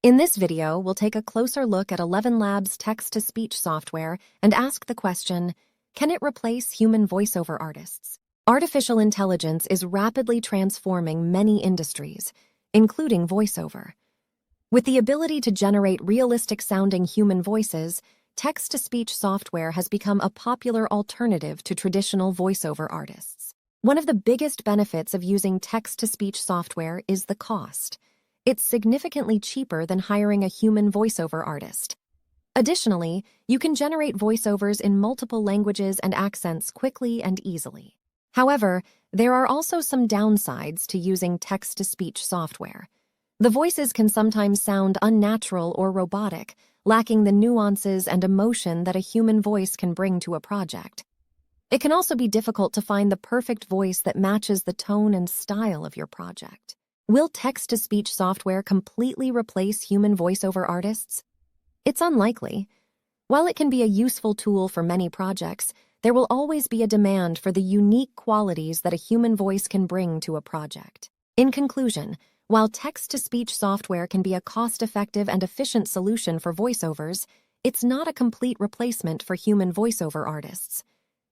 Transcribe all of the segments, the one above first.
In this video, we'll take a closer look at Elevenlabs text-to-speech software and ask the question, can it replace human voiceover artists? Artificial intelligence is rapidly transforming many industries, including voiceover. With the ability to generate realistic-sounding human voices, text-to-speech software has become a popular alternative to traditional voiceover artists. One of the biggest benefits of using text-to-speech software is the cost. It's significantly cheaper than hiring a human voiceover artist. Additionally, you can generate voiceovers in multiple languages and accents quickly and easily. However, there are also some downsides to using text-to-speech software. The voices can sometimes sound unnatural or robotic, lacking the nuances and emotion that a human voice can bring to a project. It can also be difficult to find the perfect voice that matches the tone and style of your project. Will text-to-speech software completely replace human voiceover artists? It's unlikely. While it can be a useful tool for many projects, there will always be a demand for the unique qualities that a human voice can bring to a project. In conclusion, while text-to-speech software can be a cost-effective and efficient solution for voiceovers, it's not a complete replacement for human voiceover artists.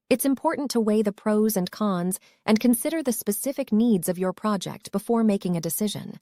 It's important to weigh the pros and cons and consider the specific needs of your project before making a decision.